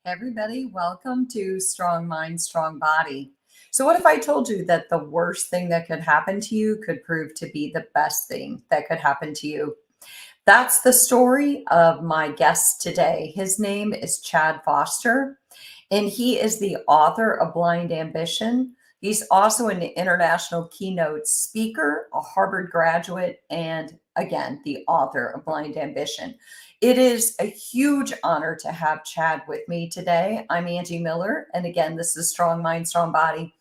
Everybody, welcome to Strong Mind, Strong Body. So, what if I told you that the worst thing that could happen to you could prove to be the best thing that could happen to you? That's the story of my guest today. His name is Chad Foster, and he is the author of Blind Ambition. He's also an international keynote speaker, a Harvard graduate, and again, the author of Blind Ambition. It is a huge honor to have Chad with me today. I'm Angie Miller, and again, this is Strong Mind, Strong Body.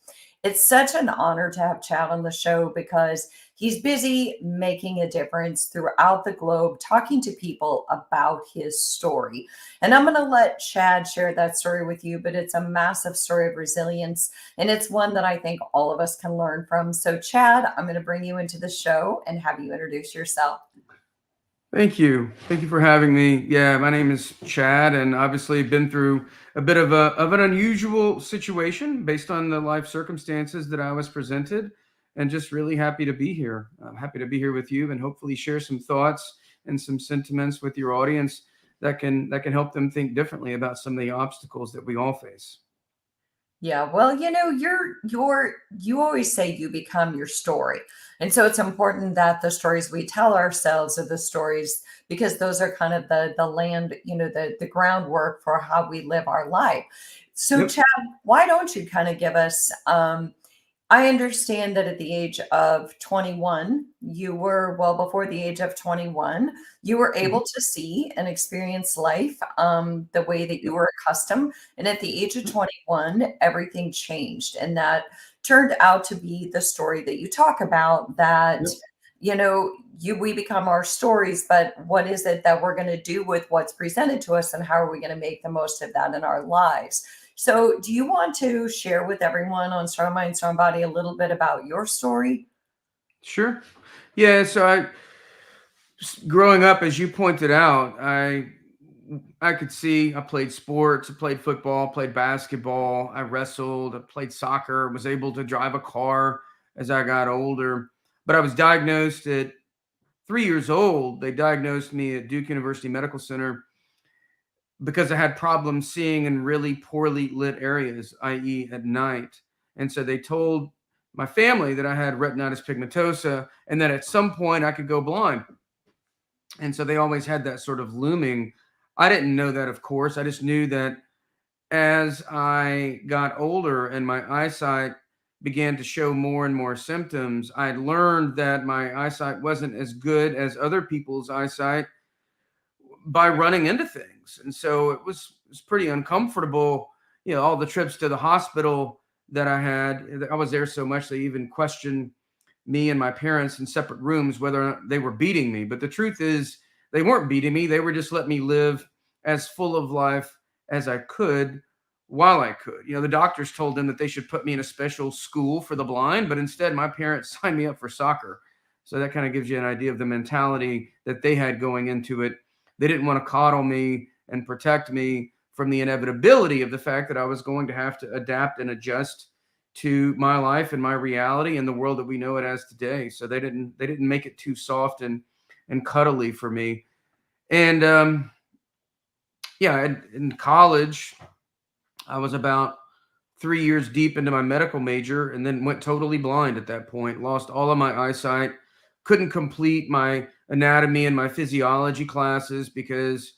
It's such an honor to have Chad on the show because he's busy making a difference throughout the globe, talking to people about his story. And I'm going to let Chad share that story with you, but it's a massive story of resilience. And it's one that I think all of us can learn from. So, Chad, I'm going to bring you into the show and have you introduce yourself. Thank you. Thank you for having me. Yeah, my name is Chad, and obviously been through a bit of an unusual situation based on the life circumstances that I was presented, and just really happy to be here. I'm happy to be here with you, and hopefully share some thoughts and some sentiments with your audience that can help them think differently about some of the obstacles that we all face. Yeah, well, you always say you become your story. And so it's important that the stories we tell ourselves are the stories because those are kind of the land, the groundwork for how we live our life. So Yep. Chad, why don't you kind of give us I understand that at the age of 21, well, before the age of 21, you were able Mhm. to see and experience life the way that you Yep. were accustomed. And at the age of Yep. 21, everything changed. And that turned out to be the story that you talk about that, Yep. we become our stories, but what is it that we're going to do with what's presented to us and how are we going to make the most of that in our lives? So, do you want to share with everyone on Strong Mind, Strong Body a little bit about your story? Sure. Yeah. Growing up, as you pointed out, I could see. I played sports. I played football. Played basketball. I wrestled. I played soccer. Was able to drive a car as I got older. But I was diagnosed at 3 years old. They diagnosed me at Duke University Medical Center because I had problems seeing in really poorly lit areas, i.e., at night. And so they told my family that I had retinitis pigmentosa and that at some point I could go blind. And so they always had that sort of looming. I didn't know that, of course. I just knew that as I got older and my eyesight began to show more and more symptoms, I had learned that my eyesight wasn't as good as other people's eyesight by running into things. And so it was pretty uncomfortable. All the trips to the hospital that I had, I was there so much they even questioned me and my parents in separate rooms whether or not they were beating me. But the truth is, they weren't beating me. They were just letting me live as full of life as I could while I could. The doctors told them that they should put me in a special school for the blind, but instead, my parents signed me up for soccer. So that kind of gives you an idea of the mentality that they had going into it. They didn't want to coddle me and protect me from the inevitability of the fact that I was going to have to adapt and adjust to my life and my reality and the world that we know it as today. So they didn't make it too soft and cuddly for me. And yeah, in college, I was about 3 years deep into my medical major and then went totally blind at that point. Lost all of my eyesight. Couldn't complete my anatomy and my physiology classes because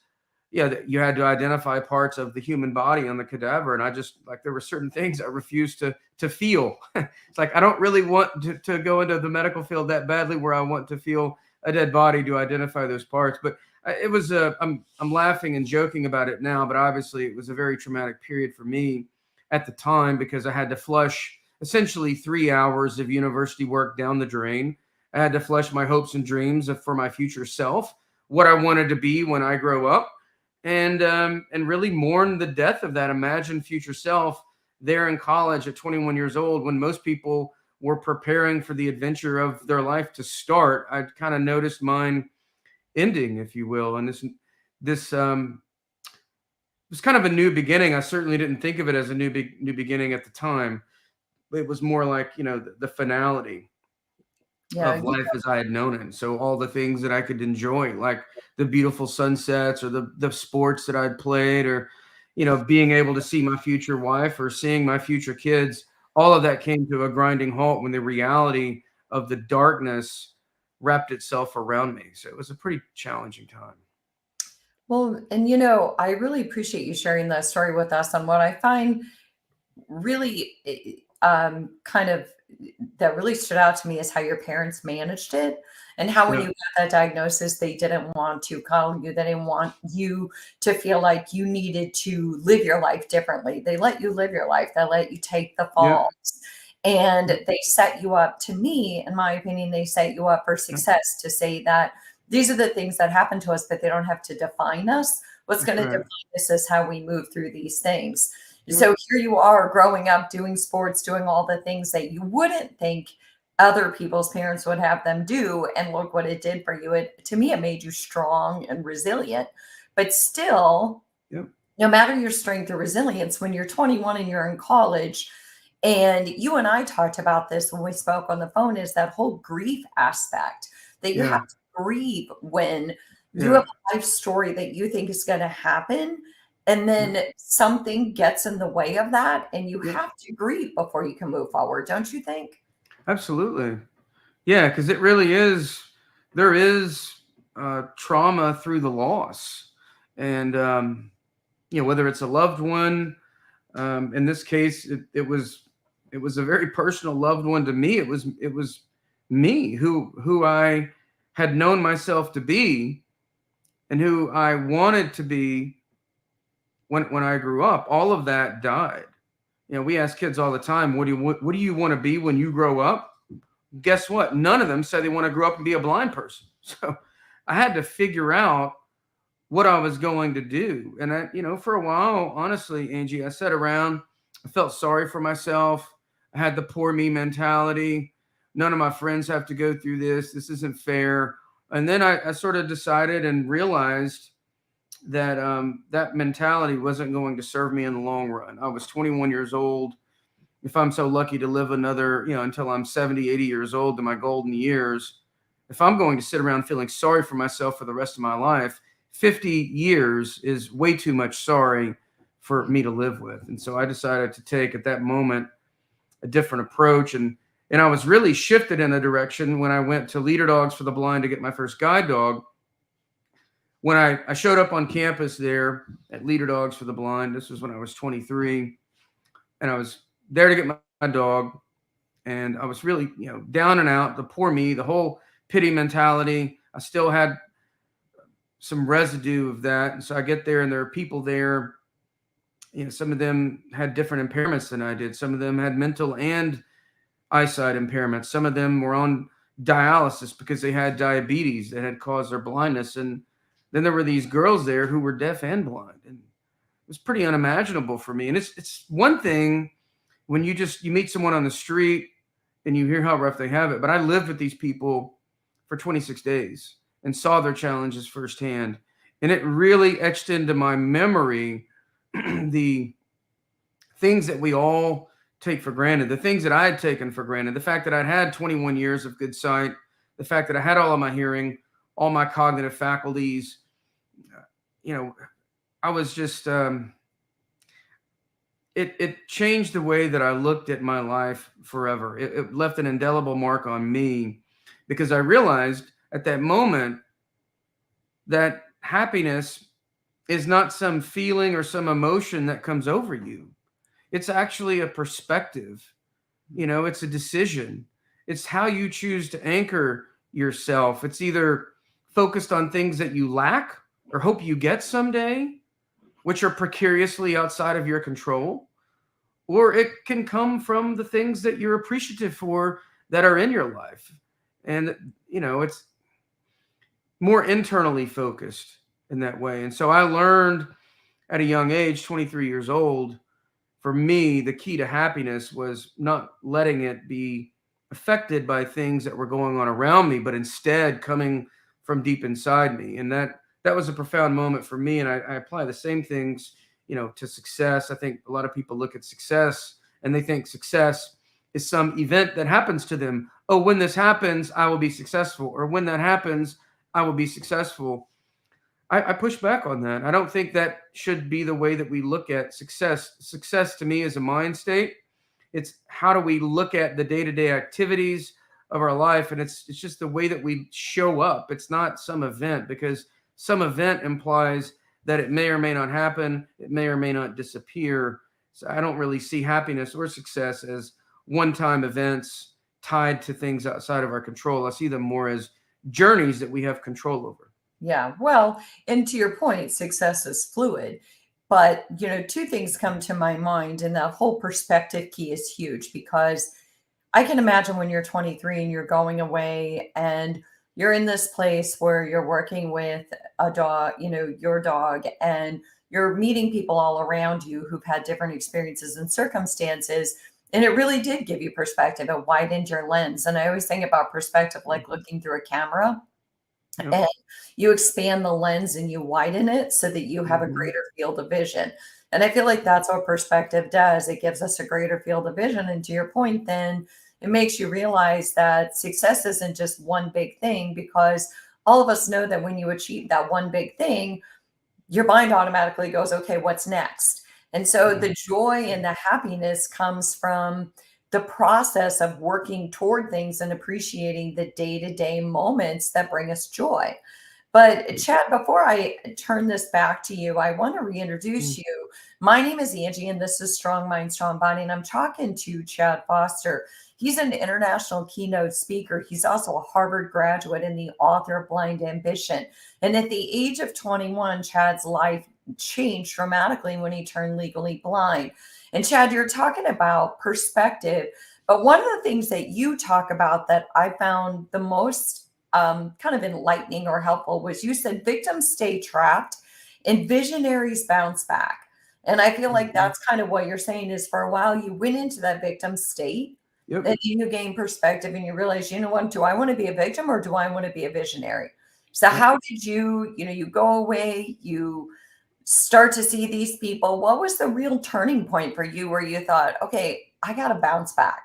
you had to identify parts of the human body on the cadaver, and I just like there were certain things I refused to feel. It's like I don't really want to go into the medical field that badly, where I want to feel a dead body to identify those parts. But it was I'm laughing and joking about it now, but obviously it was a very traumatic period for me at the time because I had to flush essentially 3 hours of university work down the drain. I had to flush my hopes and dreams for my future self, what I wanted to be when I grow up, and really mourn the death of that imagined future self there in college at 21 years old when most people were preparing for the adventure of their life to start. I kind of noticed mine ending, if you will, and this was kind of a new beginning. I certainly didn't think of it as a new beginning at the time. It was more like the finality Yeah, of life as I had known it. So all the things that I could enjoy, like the beautiful sunsets or the sports that I'd played, or being able to see my future wife or seeing my future kids, all of that came to a grinding halt when the reality of the darkness wrapped itself around me. So it was a pretty challenging time. Well, and I really appreciate you sharing that story with us. And what I find really kind of that really stood out to me is how your parents managed it, and how when Yeah. you got that diagnosis, they didn't want to call you. They didn't want you to feel like you needed to live your life differently. They let you live your life. They let you take the Yeah. falls. And they set you up, to me, in my opinion, they set you up for Yeah. success, to say that these are the things that happen to us, but they don't have to define us. What's That's going to right. define us is how we move through these things. Yeah. So here you are growing up, doing sports, doing all the things that you wouldn't think other people's parents would have them do. And look what it did for you. To me, it made you strong and resilient. But still, Yeah. no matter your strength or resilience, when you're 21 and you're in college, and you and I talked about this when we spoke on the phone, is that whole grief aspect, that you Yeah. have to grieve when you Yeah. have a life story that you think is going to happen. And Yeah. then something gets in the way of that, and you Yeah. have to grieve before you can move forward. Don't you think? Absolutely. Yeah, because it really is. There is trauma through the loss, and whether it's a loved one. In this case, it was a very personal loved one to me. It was me who I had known myself to be, and who I wanted to be when I grew up. All of that died. We ask kids all the time, what do you want to be when you grow up? Guess what? None of them said they want to grow up and be a blind person. So I had to figure out what I was going to do. And for a while, honestly, Angie, I sat around, I felt sorry for myself. I had the poor me mentality. None of my friends have to go through this. This isn't fair. And then I sort of decided and realized that that mentality wasn't going to serve me in the long run. I was 21 years old. If I'm so lucky to live another, until I'm 70, 80 years old, in my golden years, if I'm going to sit around feeling sorry for myself for the rest of my life, 50 years is way too much sorry for me to live with. And so I decided to take, at that moment, a different approach. And I was really shifted in a direction when I went to Leader Dogs for the Blind to get my first guide dog. When I showed up on campus there at Leader Dogs for the Blind, this was when I was 23, and I was there to get my dog. And I was really, down and out, the poor me, the whole pity mentality. I still had some residue of that. And so I get there, and there are people there. Some of them had different impairments than I did. Some of them had mental and eyesight impairments. Some of them were on dialysis because they had diabetes that had caused their blindness. And then there were these girls there who were deaf and blind. And it was pretty unimaginable for me. And it's one thing when you meet someone on the street and you hear how rough they have it. But I lived with these people for 26 days and saw their challenges firsthand. And it really etched into my memory the things that we all take for granted, the things that I had taken for granted, the fact that I'd had 21 years of good sight, the fact that I had all of my hearing, all my cognitive faculties. I was just, it changed the way that I looked at my life forever. It left an indelible mark on me, because I realized at that moment that happiness is not some feeling or some emotion that comes over you. It's actually a perspective. It's a decision. It's how you choose to anchor yourself. It's either focused on things that you lack or hope you get someday, which are precariously outside of your control, or it can come from the things that you're appreciative for that are in your life. And, it's more internally focused in that way. And so I learned at a young age, 23 years old, for me, the key to happiness was not letting it be affected by things that were going on around me, but instead coming from deep inside me. And that was a profound moment for me. And I apply the same things, to success. I think a lot of people look at success and they think success is some event that happens to them. Oh, when this happens, I will be successful. Or when that happens, I will be successful. I push back on that. I don't think that should be the way that we look at success. Success to me is a mind state. It's how do we look at the day-to-day activities of our life, and it's just the way that we show up. It's not some event, because some event implies that it may or may not happen, it may or may not disappear. So I don't really see happiness or success as one-time events tied to things outside of our control. I see them more as journeys that we have control over. Yeah. Well, and to your point, success is fluid. But, two things come to my mind, and that whole perspective key is huge, because I can imagine when you're 23 and you're going away and you're in this place where you're working with a dog, your dog, and you're meeting people all around you who've had different experiences and circumstances. And it really did give you perspective. It widened your lens. And I always think about perspective like Mhm. looking through a camera, Yep. and you expand the lens and you widen it so that you have a Mhm. greater field of vision. And I feel like that's what perspective does. It gives us a greater field of vision. And to your point, then it makes you realize that success isn't just one big thing, because all of us know that when you achieve that one big thing, your mind automatically goes, okay, what's next? And so Mhm. the joy and the happiness comes from the process of working toward things and appreciating the day to day moments that bring us joy. But Chad, before I turn this back to you, I want to reintroduce Mhm. you. My name is Angie, and this is Strong Mind, Strong Body, and I'm talking to Chad Foster. He's an international keynote speaker. He's also a Harvard graduate and the author of Blind Ambition. And at the age of 21, Chad's life changed dramatically when he turned legally blind. And Chad, you're talking about perspective, but one of the things that you talk about that I found the most kind of enlightening or helpful was you said victims stay trapped and visionaries bounce back. And I feel like Mhm. that's kind of what you're saying is for a while you went into that victim state, Yep. then you gain perspective and you realize, you know what, do I want to be a victim or do I want to be a visionary? So Yep. how did you go away, you start to see these people. What was the real turning point for you where you thought, okay, I got to bounce back?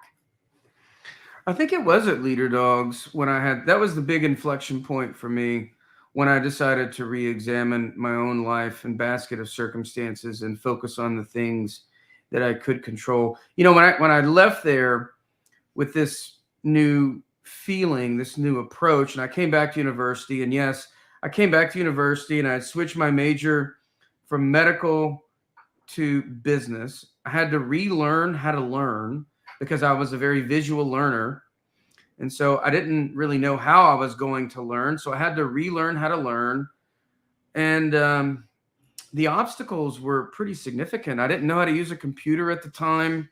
I think it was at Leader Dogs when that was the big inflection point for me, when I decided to re-examine my own life and basket of circumstances and focus on the things that I could control. When I left there with this new feeling, this new approach, and I came back to university, and yes, I came back to university and I switched my major from medical to business. I had to relearn how to learn because I was a very visual learner. And so I didn't really know how I was going to learn. So I had to relearn how to learn. And the obstacles were pretty significant. I didn't know how to use a computer at the time.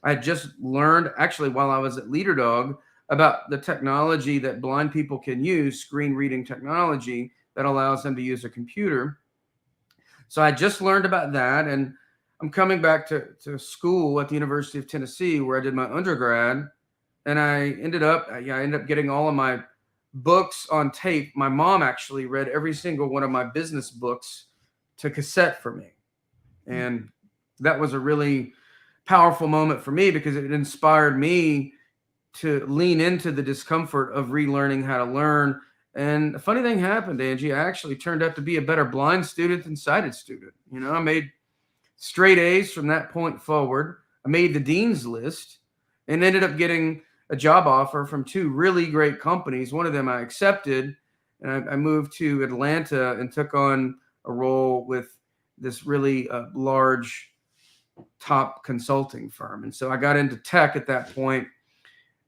I had just learned, actually, while I was at Leader Dog, about the technology that blind people can use, screen reading technology that allows them to use a computer. So I just learned about that. And I'm coming back to school at the University of Tennessee, where I did my undergrad. And I ended up getting all of my books on tape. My mom actually read every single one of my business books to cassette for me. And that was a really powerful moment for me because it inspired me to lean into the discomfort of relearning how to learn. And a funny thing happened, Angie. I actually turned out to be a better blind student than sighted student. I made straight A's from that point forward. I made the dean's list and ended up getting a job offer from two really great companies. One of them I accepted, and I moved to Atlanta and took on a role with this really large top consulting firm. And so I got into tech at that point,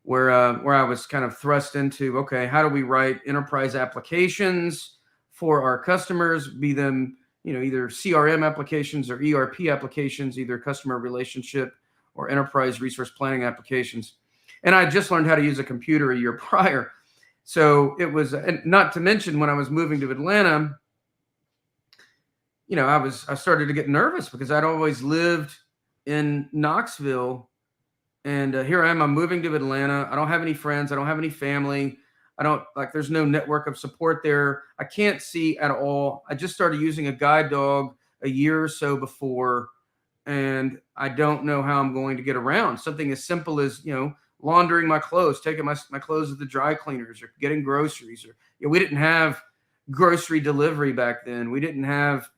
where I was kind of thrust into, okay, how do we write enterprise applications for our customers, be them, either CRM applications or ERP applications, either customer relationship or enterprise resource planning applications. And I just learned how to use a computer a year prior. So it was, and not to mention when I was moving to Atlanta, I started to get nervous because I'd always lived in Knoxville, and here I am. I'm moving to Atlanta. I don't have any friends. I don't have any family. I don't like. There's no network of support there. I can't see at all. I just started using a guide dog a year or so before, and I don't know how I'm going to get around. Something as simple as laundering my clothes, taking my clothes to the dry cleaners, or getting groceries, or we didn't have grocery delivery back then. We didn't have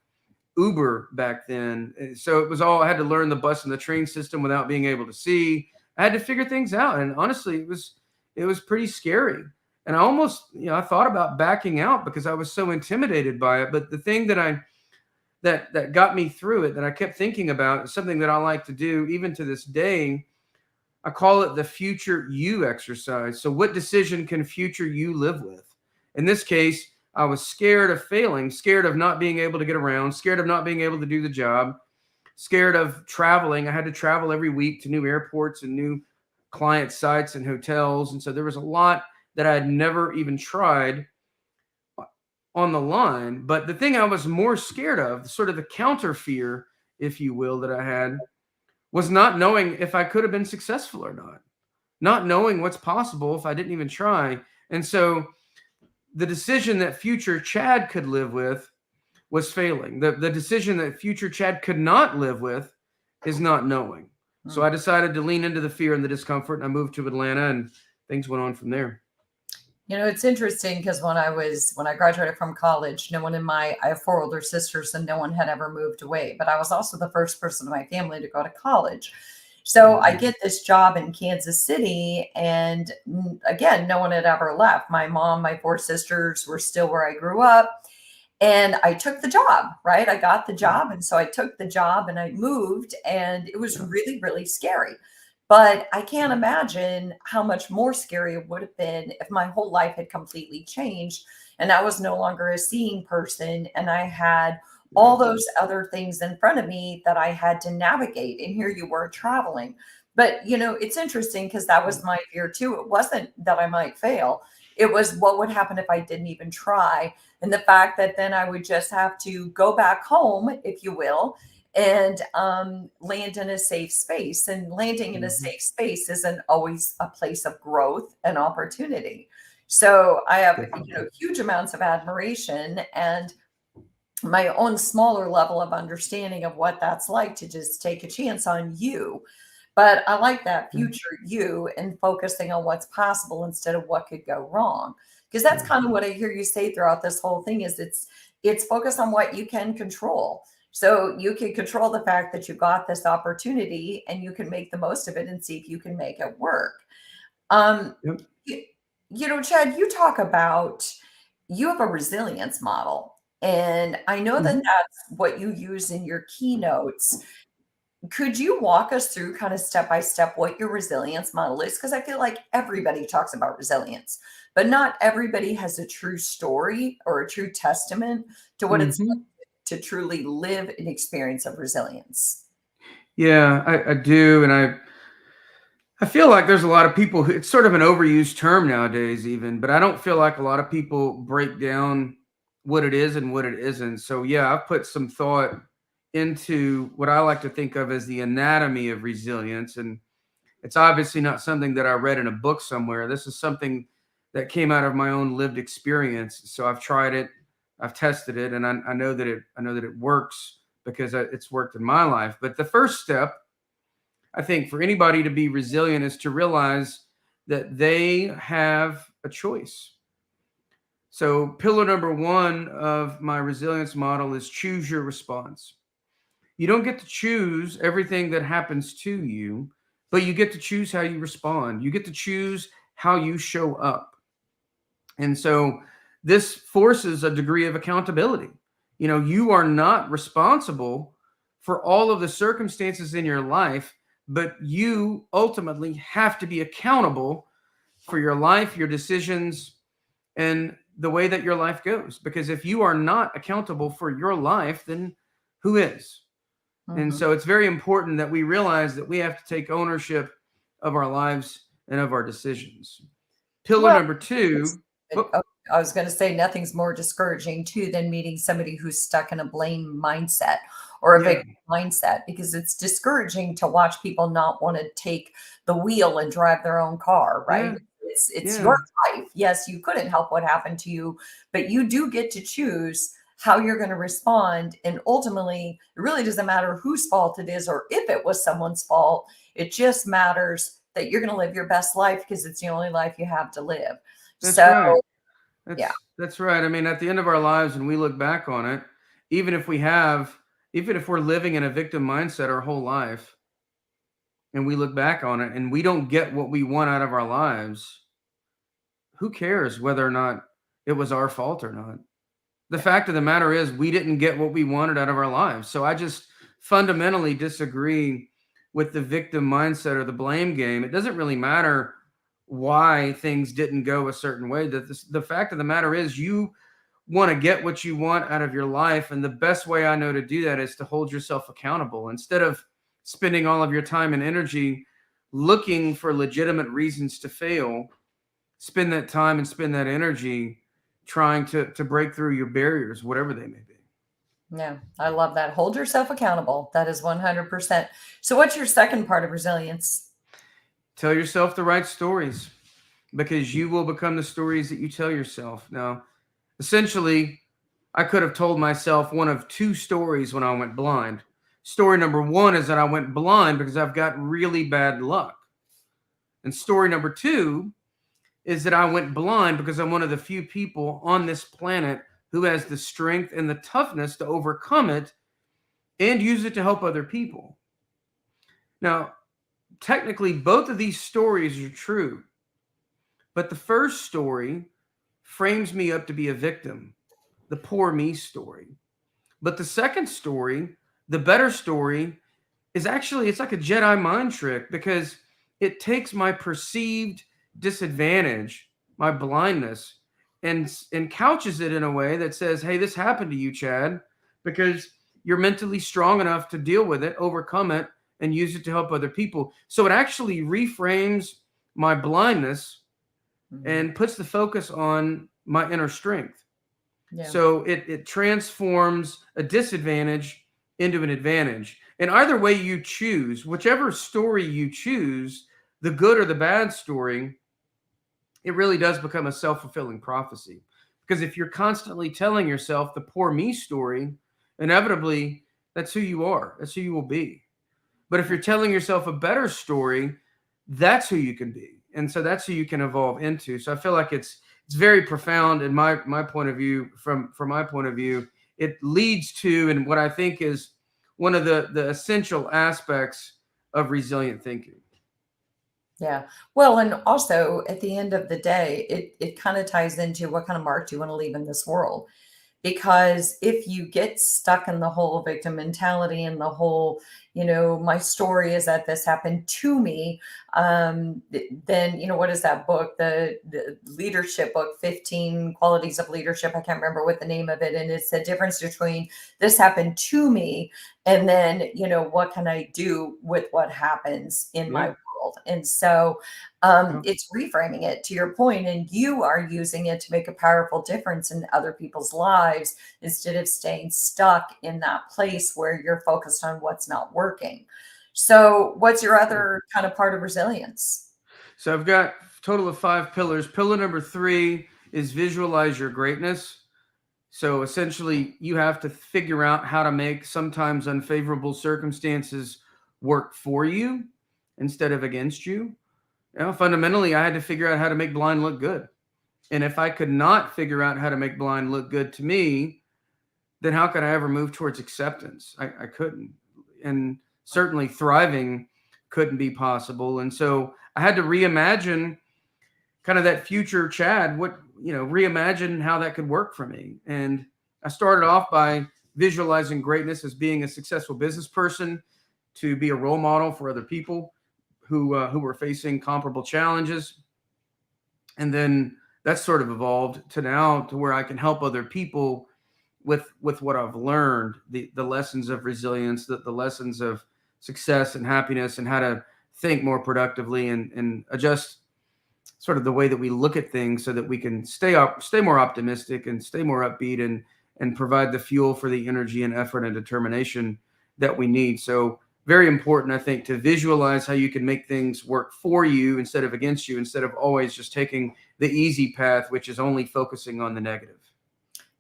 Uber back then. So it was all, I had to learn the bus and the train system without being able to see. I had to figure things out. And honestly, it was pretty scary. And I almost, I thought about backing out because I was so intimidated by it. But the thing that got me through it, that I kept thinking about, is something that I like to do even to this day. I call it the future you exercise. So what decision can future you live with? In this case, I was scared of failing, scared of not being able to get around, scared of not being able to do the job, scared of traveling. I had to travel every week to new airports and new client sites and hotels. And so there was a lot that I had never even tried on the line. But the thing I was more scared of, sort of the counter fear, if you will, that I had, was not knowing if I could have been successful or not knowing what's possible if I didn't even try. And so the decision that future Chad could live with was failing. The decision that future Chad could not live with is not knowing. So I decided to lean into the fear and the discomfort, and I moved to Atlanta, and things went on from there. It's interesting because when I graduated from college, I have 4 older sisters and no one had ever moved away, but I was also the first person in my family to go to college. So I get this job in Kansas City, and again, no one had ever left. My mom, my 4 sisters were still where I grew up, and I took the job, right? I got the job. And so I took the job and I moved, and it was really, really scary. But I can't imagine how much more scary it would have been if my whole life had completely changed and I was no longer a seeing person and I had all those other things in front of me that I had to navigate. And here you were traveling. But, it's interesting because that was my fear too. It wasn't that I might fail. It was what would happen if I didn't even try. And the fact that then I would just have to go back home, if you will, and land in a safe space. And landing in a safe space isn't always a place of growth and opportunity. So I have, huge amounts of admiration and my own smaller level of understanding of what that's like to just take a chance on you. But I like that future you and focusing on what's possible instead of what could go wrong. Because that's kind of what I hear you say throughout this whole thing is it's focused on what you can control. So you can control the fact that you got this opportunity and you can make the most of it and see if you can make it work. Yep. Chad, you talk about, you have a resilience model. And I know that that's what you use in your keynotes. Could you walk us through kind of step by step what your resilience model is? Because I feel like everybody talks about resilience, but not everybody has a true story or a true testament to what it's like to truly live an experience of resilience. Yeah, I do. And I feel like there's a lot of people it's sort of an overused term nowadays, even, but I don't feel like a lot of people break down what it is and what it isn't. So, yeah, I've put some thought into what I like to think of as the anatomy of resilience. And it's obviously not something that I read in a book somewhere. This is something that came out of my own lived experience. So I've tried it, I've tested it, and I know that it works because it's worked in my life. But the first step, I think, for anybody to be resilient is to realize that they have a choice. So pillar number 1 of my resilience model is choose your response. You don't get to choose everything that happens to you, but you get to choose how you respond. You get to choose how you show up. And so this forces a degree of accountability. You are not responsible for all of the circumstances in your life, but you ultimately have to be accountable for your life, your decisions, and the way that your life goes. Because if you are not accountable for your life, then who is? And so it's very important that we realize that we have to take ownership of our lives and of our decisions. Pillar number 2. I was going to say nothing's more discouraging too than meeting somebody who's stuck in a blame mindset or a victim mindset, because it's discouraging to watch people not want to take the wheel and drive their own car, right? It's your life. Yes, you couldn't help what happened to you, but you do get to choose how you're going to respond. And ultimately, it really doesn't matter whose fault it is or if it was someone's fault. It just matters that you're going to live your best life because it's the only life you have to live. That's right. Yeah. That's right. I mean, at the end of our lives, and we look back on it, even if we have, even if we're living in a victim mindset our whole life, and we look back on it and we don't get what we want out of our lives, who cares whether or not it was our fault or not? The fact of the matter is, we didn't get what we wanted out of our lives. So I just fundamentally disagree with the victim mindset or the blame game. It doesn't really matter why things didn't go a certain way. The fact of the matter is, you want to get what you want out of your life. And the best way I know to do that is to hold yourself accountable instead of spending all of your time and energy looking for legitimate reasons to fail. Spend that time and spend that energy trying to break through your barriers, whatever they may be. Yeah, I love that. Hold yourself accountable. That is 100%. So, what's your second part of resilience? Tell yourself the right stories, because you will become the stories that you tell yourself. Now, essentially, I could have told myself one of two stories when I went blind. Story number one is that I went blind because I've got really bad luck. And story number two is that I went blind because I'm one of the few people on this planet who has the strength and the toughness to overcome it and use it to help other people. Now, technically, both of these stories are true, but the first story frames me up to be a victim, the poor me story. But the second story, the better story, is actually, it's like a Jedi mind trick, because it takes my perceived disadvantage, my blindness, and couches it in a way that says, hey, this happened to you, Chad, because you're mentally strong enough to deal with it, overcome it, and use it to help other people. So it actually reframes my blindness and puts the focus on my inner strength. Yeah. So it transforms a disadvantage into an advantage. And either way you choose, whichever story you choose, the good or the bad story, it really does become a self-fulfilling prophecy. Because if you're constantly telling yourself the poor me story, inevitably that's who you are. That's who you will be. But if you're telling yourself a better story, that's who you can be. And so that's who you can evolve into. So I feel like it's very profound in my point of view. From my point of view, it leads to, and what I think is one of the essential aspects of resilient thinking. Yeah. Well, and also at the end of the day, it kind of ties into what kind of mark do you want to leave in this world? Because if you get stuck in the whole victim mentality and the whole, my story is that this happened to me, then, what is that book? The leadership book, 15 Qualities of Leadership. I can't remember what the name of it. And it's the difference between this happened to me and then, what can I do with what happens in my world? And so it's reframing it to your point, and you are using it to make a powerful difference in other people's lives instead of staying stuck in that place where you're focused on what's not working. So what's your other kind of part of resilience? So I've got a total of 5 pillars. Pillar number 3 is visualize your greatness. So essentially, you have to figure out how to make sometimes unfavorable circumstances work for you instead of against you. Fundamentally, I had to figure out how to make blind look good. And if I could not figure out how to make blind look good to me, then how could I ever move towards acceptance? I couldn't. And certainly thriving couldn't be possible. And so I had to reimagine kind of that future Chad, reimagine how that could work for me. And I started off by visualizing greatness as being a successful business person, to be a role model for other people who were facing comparable challenges. And then that's sort of evolved to now to where I can help other people with what I've learned, the lessons of resilience, the lessons of success and happiness, and how to think more productively and adjust sort of the way that we look at things so that we can stay more optimistic and stay more upbeat and provide the fuel for the energy and effort and determination that we need. So very important, I think, to visualize how you can make things work for you instead of against you, instead of always just taking the easy path, which is only focusing on the negative.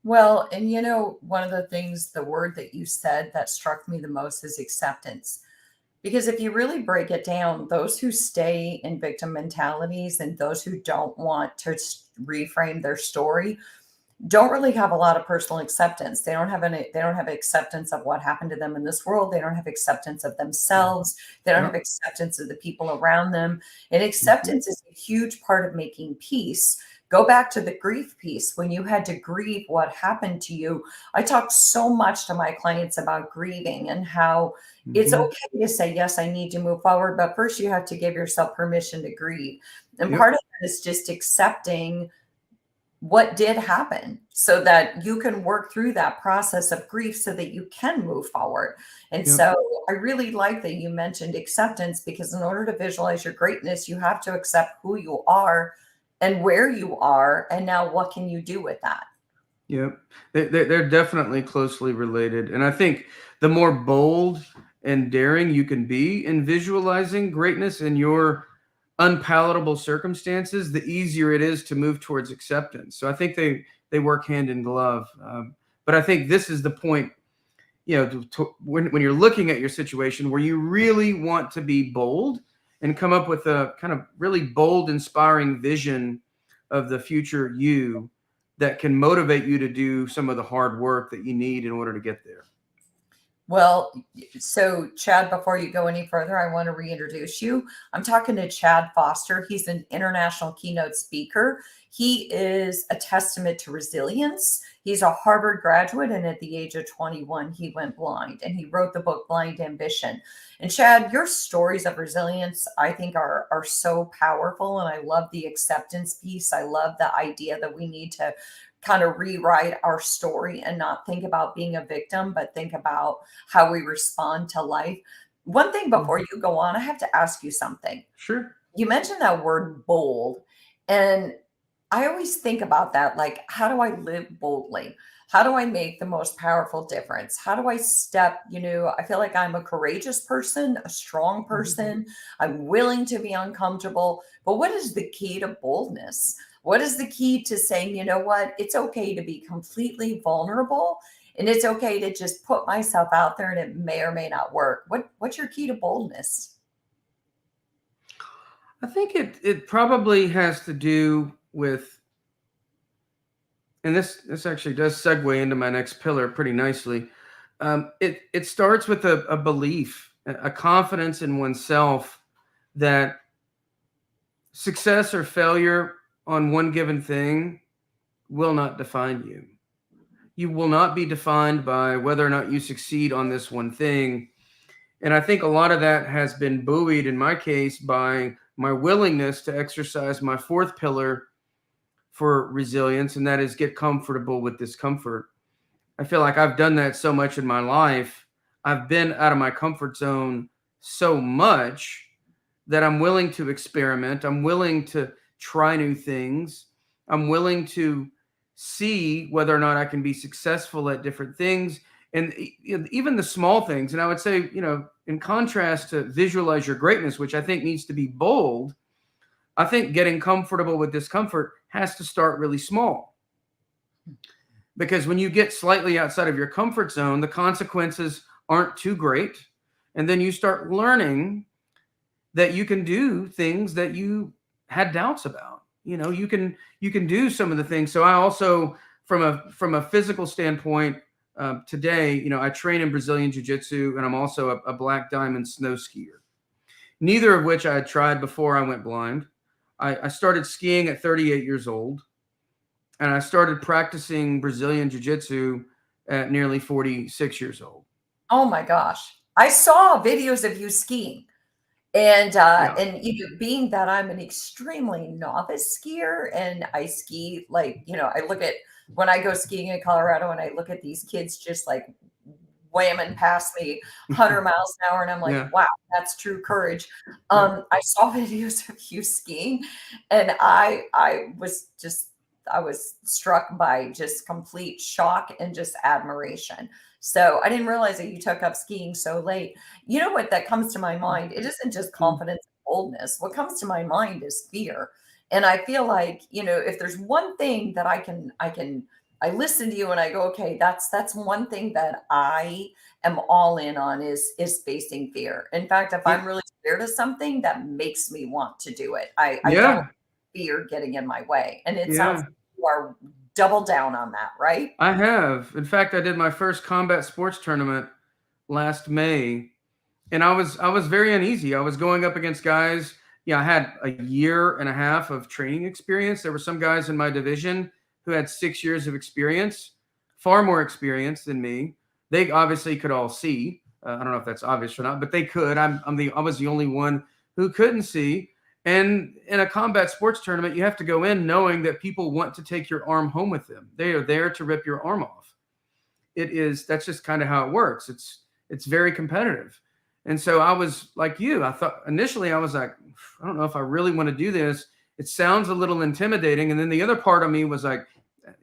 Well, and one of the things, the word that you said that struck me the most is acceptance. Because if you really break it down, those who stay in victim mentalities and those who don't want to reframe their story don't really have a lot of personal acceptance. They don't have acceptance of what happened to them in this world. They don't have acceptance of themselves. They don't have Yep. acceptance of the people around them. And Mhm. acceptance is a huge part of making peace. Go back to the grief piece. When you had to grieve what happened to you, I talk so much to my clients about grieving and how it's Mhm. okay to say, yes, I need to move forward, but first you have to give yourself permission to grieve. And Yep. part of that is just accepting what did happen so that you can work through that process of grief so that you can move forward. And Yep. so I really like that you mentioned acceptance because in order to visualize your greatness, you have to accept who you are and where you are. And now what can you do with that? Yep. They're definitely closely related. And I think the more bold and daring you can be in visualizing greatness in your unpalatable circumstances, the easier it is to move towards acceptance. So I think they work hand in glove. But I think this is the point, when you're looking at your situation where you really want to be bold and come up with a kind of really bold, inspiring vision of the future you that can motivate you to do some of the hard work that you need in order to get there. Well, so Chad, before you go any further, I want to reintroduce you. I'm talking to Chad Foster. He's an international keynote speaker. He is a testament to resilience. He's a Harvard graduate, and at the age of 21, he went blind and he wrote the book Blind Ambition. And Chad, your stories of resilience, I think, are so powerful. And I love the acceptance piece. I love the idea that we need to kind of rewrite our story and not think about being a victim, but think about how we respond to life. One thing before Mhm. you go on, I have to ask you something. Sure. You mentioned that word bold, and I always think about that like, how do I live boldly? How do I make the most powerful difference? How do I step? I feel like I'm a courageous person, a strong Mhm. person. I'm willing to be uncomfortable. But what is the key to boldness? What is the key to saying, you know what? It's okay to be completely vulnerable and it's okay to just put myself out there and it may or may not work. What's your key to boldness? I think it probably has to do with, and this actually does segue into my next pillar pretty nicely. It starts with a belief, a confidence in oneself that success or failure on one given thing will not define you. You will not be defined by whether or not you succeed on this one thing. And I think a lot of that has been buoyed in my case by my willingness to exercise my fourth pillar for resilience, and that is get comfortable with discomfort. I feel like I've done that so much in my life. I've been out of my comfort zone so much that I'm willing to experiment. I'm willing to try new things. I'm willing to see whether or not I can be successful at different things and even the small things. And I would say, in contrast to visualize your greatness, which I think needs to be bold, I think getting comfortable with discomfort has to start really small because when you get slightly outside of your comfort zone, the consequences aren't too great. And then you start learning that you can do things that you had doubts about. You can do some of the things. So I also, from a physical standpoint, today, I train in Brazilian jiu-jitsu, and I'm also a black diamond snow skier. Neither of which I had tried before I went blind. I started skiing at 38 years old, and I started practicing Brazilian jiu-jitsu at nearly 46 years old. Oh my gosh. I saw videos of you skiing. And Yeah. being that I'm an extremely novice skier and I ski like, I look at when I go skiing in Colorado and I look at these kids just like whamming past me 100 miles an hour and I'm like, Yeah. wow, that's true courage. Yeah. I saw videos of you skiing and I was struck by just complete shock and just admiration. So I didn't realize that you took up skiing so late. You know what that comes to my mind? It isn't just Mhm. confidence and boldness. What comes to my mind is fear. And I feel like, if there's one thing that I can I listen to you and I go, okay, that's one thing that I am all in on is facing fear. In fact, if Yeah. I'm really scared of something, that makes me want to do it. I don't Yeah. fear getting in my way. And it sounds Yeah. like you are double down on that, right? I have. In fact, I did my first combat sports tournament last May, and I was very uneasy. I was going up against guys. Yeah, I had a year and a half of training experience. There were some guys in my division who had 6 years of experience, far more experience than me. They obviously could all see. I don't know if that's obvious or not, but they could. I was the only one who couldn't see. And in a combat sports tournament, you have to go in knowing that people want to take your arm home with them. They are there to rip your arm off. That's just kind of how it works. It's very competitive. And so I was like you. I thought initially I was like, I don't know if I really want to do this. It sounds a little intimidating. And then the other part of me was like,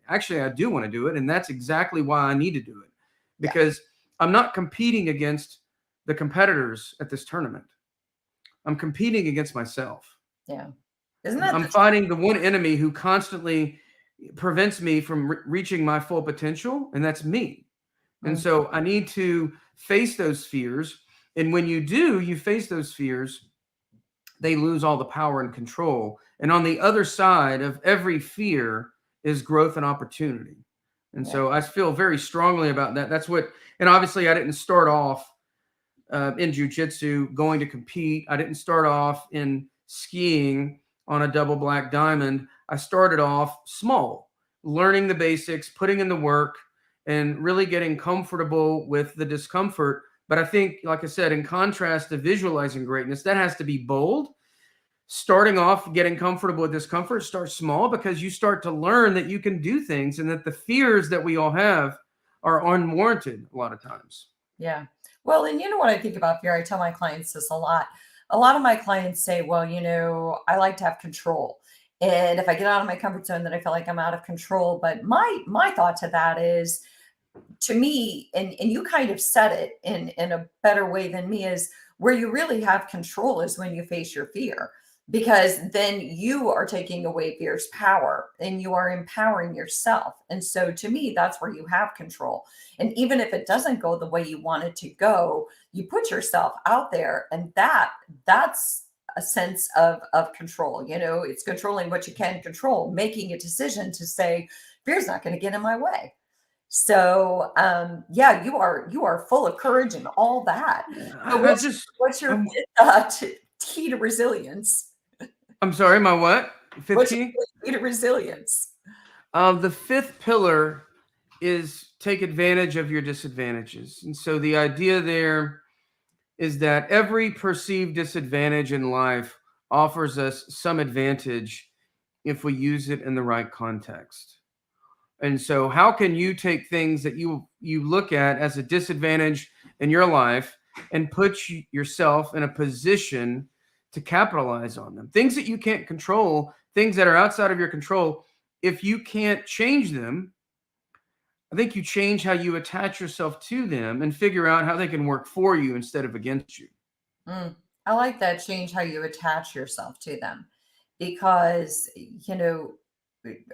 actually, I do want to do it. And that's exactly why I need to do it. Yeah. Because I'm not competing against the competitors at this tournament. I'm competing against myself. Yeah. Isn't that I'm fighting the one enemy who constantly prevents me from reaching my full potential, and that's me. And Mm, so I need to face those fears. And when you do, you face those fears, they lose all the power and control. And on the other side of every fear is growth and opportunity. And yeah. so I feel very strongly about that. And obviously I didn't start off in jujitsu going to compete. I didn't start off in skiing on a double black diamond. I started off small, learning the basics, putting in the work, and really getting comfortable with the discomfort. But I think, like I said, in contrast to visualizing greatness, that has to be bold. Starting off getting comfortable with discomfort, start small because you start to learn that you can do things and that the fears that we all have are unwarranted a lot of times. Yeah. Well, and you know what I think about fear? I tell my clients this a lot. A lot of my clients say, well, I like to have control. And if I get out of my comfort zone, then I feel like I'm out of control. But my thought to that is, to me, and you kind of said it in a better way than me, is where you really have control is when you face your fear, because then you are taking away fear's power and you are empowering yourself. And so to me, that's where you have control. And even if it doesn't go the way you want it to go, you put yourself out there, and that's a sense of control. It's controlling what you can control, making a decision to say fear's not going to get in my way. So, yeah, you are full of courage and all that. So I just, what's your I'm, key to resilience? I'm sorry, my what? Fifth What's your key? key to resilience? The fifth pillar is take advantage of your disadvantages. And so the idea there is that every perceived disadvantage in life offers us some advantage if we use it in the right context. And so how can you take things that you look at as a disadvantage in your life and put yourself in a position to capitalize on them? Things that you can't control, things that are outside of your control, if you can't change them, I think you change how you attach yourself to them and figure out how they can work for you instead of against you. Mm, I like that. Change how you attach yourself to them, because,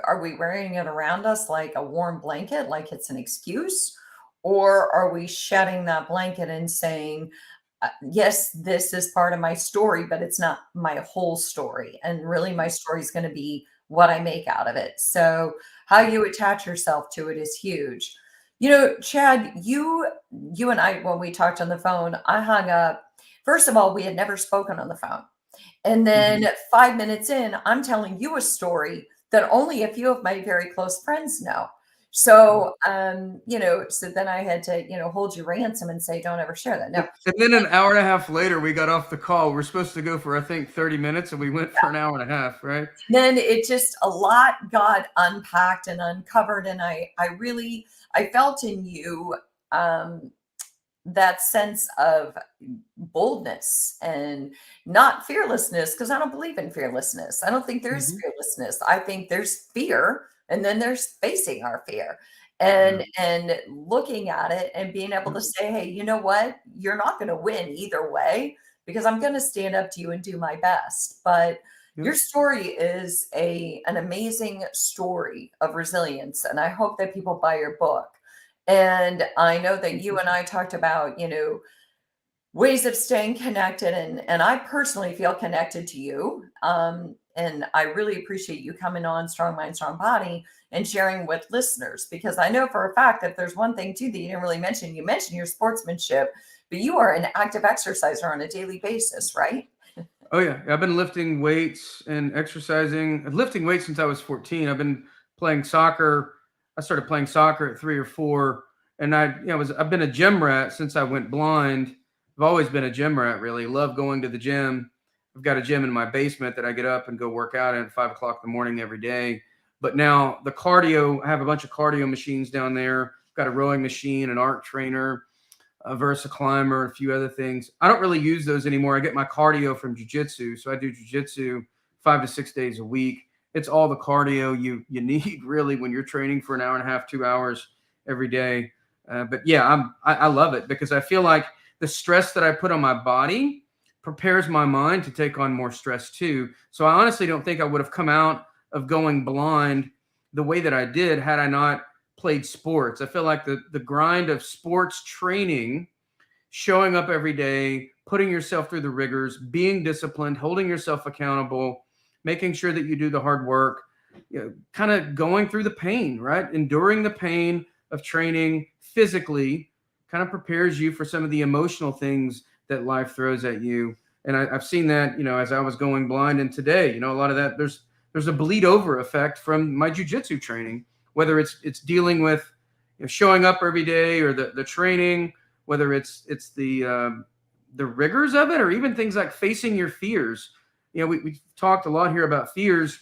are we wearing it around us like a warm blanket, like it's an excuse? Or are we shedding that blanket and saying, yes, this is part of my story, but it's not my whole story. And really, my story is going to be what I make out of it. So, how you attach yourself to it is huge. Chad, you and I, when we talked on the phone, I hung up. First of all, we had never spoken on the phone. And then Mhm. 5 minutes in, I'm telling you a story that only a few of my very close friends know. So, so then I had to, hold you ransom and say, don't ever share that. No, And then an hour and a half later, we got off the call. We're supposed to go for, I think, 30 minutes, and we went for an hour and a half, right? then it just, a lot got unpacked and uncovered. And I felt in you, um, that sense of boldness and not fearlessness, because I don't believe in fearlessness. I don't think there's Mhm. fearlessness. I think there's fear, and then there's facing our fear Yeah. and looking at it and being able to say, hey, you know what? You're not going to win either way, because I'm going to stand up to you and do my best. But Yep. Your story is an amazing story of resilience, and I hope that people buy your book. And I know that Thank you you. and I talked about, ways of staying connected, and I personally feel connected to you. And I really appreciate you coming on Strong Mind, Strong Body and sharing with listeners, because I know for a fact that there's one thing too that you didn't really mention. You mentioned your sportsmanship, but you are an active exerciser on a daily basis, right? Oh yeah, I've been lifting weights and exercising. Lifting weights since I was 14. I've been playing soccer. I started playing soccer at 3 or 4, and I've been a gym rat since I went blind. I've always been a gym rat. Really love going to the gym. I've got a gym in my basement that I get up and go work out at 5 o'clock in the morning every day. But now the cardio, I have a bunch of cardio machines down there. Got a rowing machine, an arc trainer, a Versa climber, a few other things. I don't really use those anymore. I get my cardio from jujitsu. So I do jujitsu 5 to 6 days a week. It's all the cardio you need really when you're training for an hour and a half, 2 hours every day. But yeah, I love it because I feel like the stress that I put on my body prepares my mind to take on more stress too. So I honestly don't think I would have come out of going blind the way that I did had I not played sports. I feel like the grind of sports training, showing up every day, putting yourself through the rigors, being disciplined, holding yourself accountable, making sure that you do the hard work, kind of going through the pain, right? Enduring the pain of training physically kind of prepares you for some of the emotional things that life throws at you. And I've seen that, as I was going blind, and today, a lot of that there's a bleed over effect from my jujitsu training, whether it's dealing with showing up every day or the training, whether it's the rigors of it, or even things like facing your fears. We talked a lot here about fears.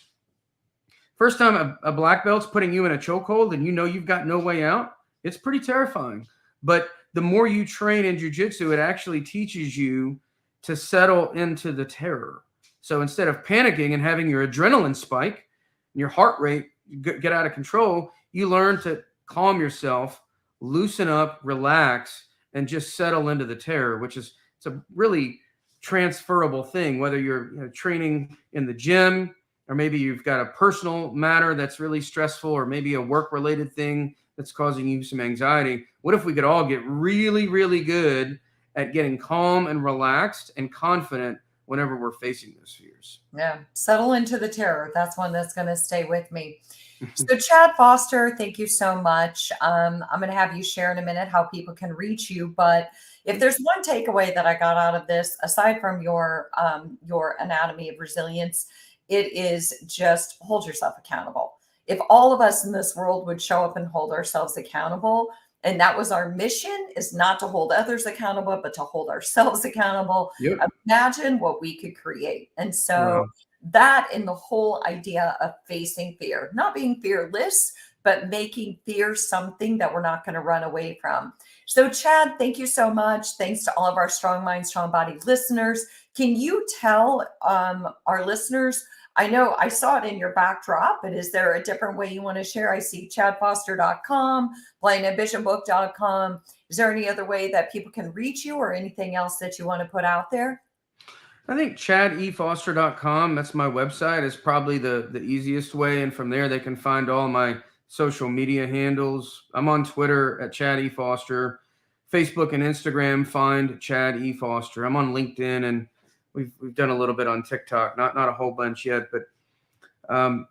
First time a black belt's putting you in a chokehold and you've got no way out, it's pretty terrifying. But the more you train in jujitsu, it actually teaches you to settle into the terror. So instead of panicking and having your adrenaline spike, and your heart rate get out of control, you learn to calm yourself, loosen up, relax, and just settle into the terror, which is it's a really transferable thing, whether you're training in the gym, or maybe you've got a personal matter that's really stressful, or maybe a work-related thing that's causing you some anxiety. What if we could all get really, really good at getting calm and relaxed and confident whenever we're facing those fears? Yeah, settle into the terror. That's one that's going to stay with me. So, Chad Foster, thank you so much. I'm going to have you share in a minute how people can reach you. But if there's one takeaway that I got out of this, aside from your anatomy of resilience, it is just hold yourself accountable. If all of us in this world would show up and hold ourselves accountable, and that was our mission, is not to hold others accountable, but to hold ourselves accountable. Yep. Imagine what we could create. And so Wow. that in the whole idea of facing fear, not being fearless, but making fear something that we're not going to run away from. So, Chad, thank you so much. Thanks to all of our Strong Mind, Strong Body listeners. Can you tell our listeners? I know I saw it in your backdrop, but is there a different way you want to share? I see chadfoster.com, blindambitionbook.com. Is there any other way that people can reach you, or anything else that you want to put out there? I think chadefoster.com, that's my website, is probably the easiest way. And from there, they can find all my social media handles. I'm on Twitter at Chad E. Foster, Facebook and Instagram, find Chad E. Foster. I'm on LinkedIn, and we've done a little bit on TikTok, not a whole bunch yet. But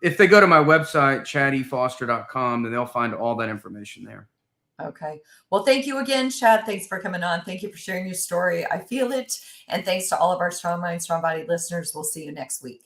if they go to my website, chadefoster.com, then they'll find all that information there. Okay. Well, thank you again, Chad. Thanks for coming on. Thank you for sharing your story. I feel it. And thanks to all of our Strong Mind, Strong Body listeners. We'll see you next week.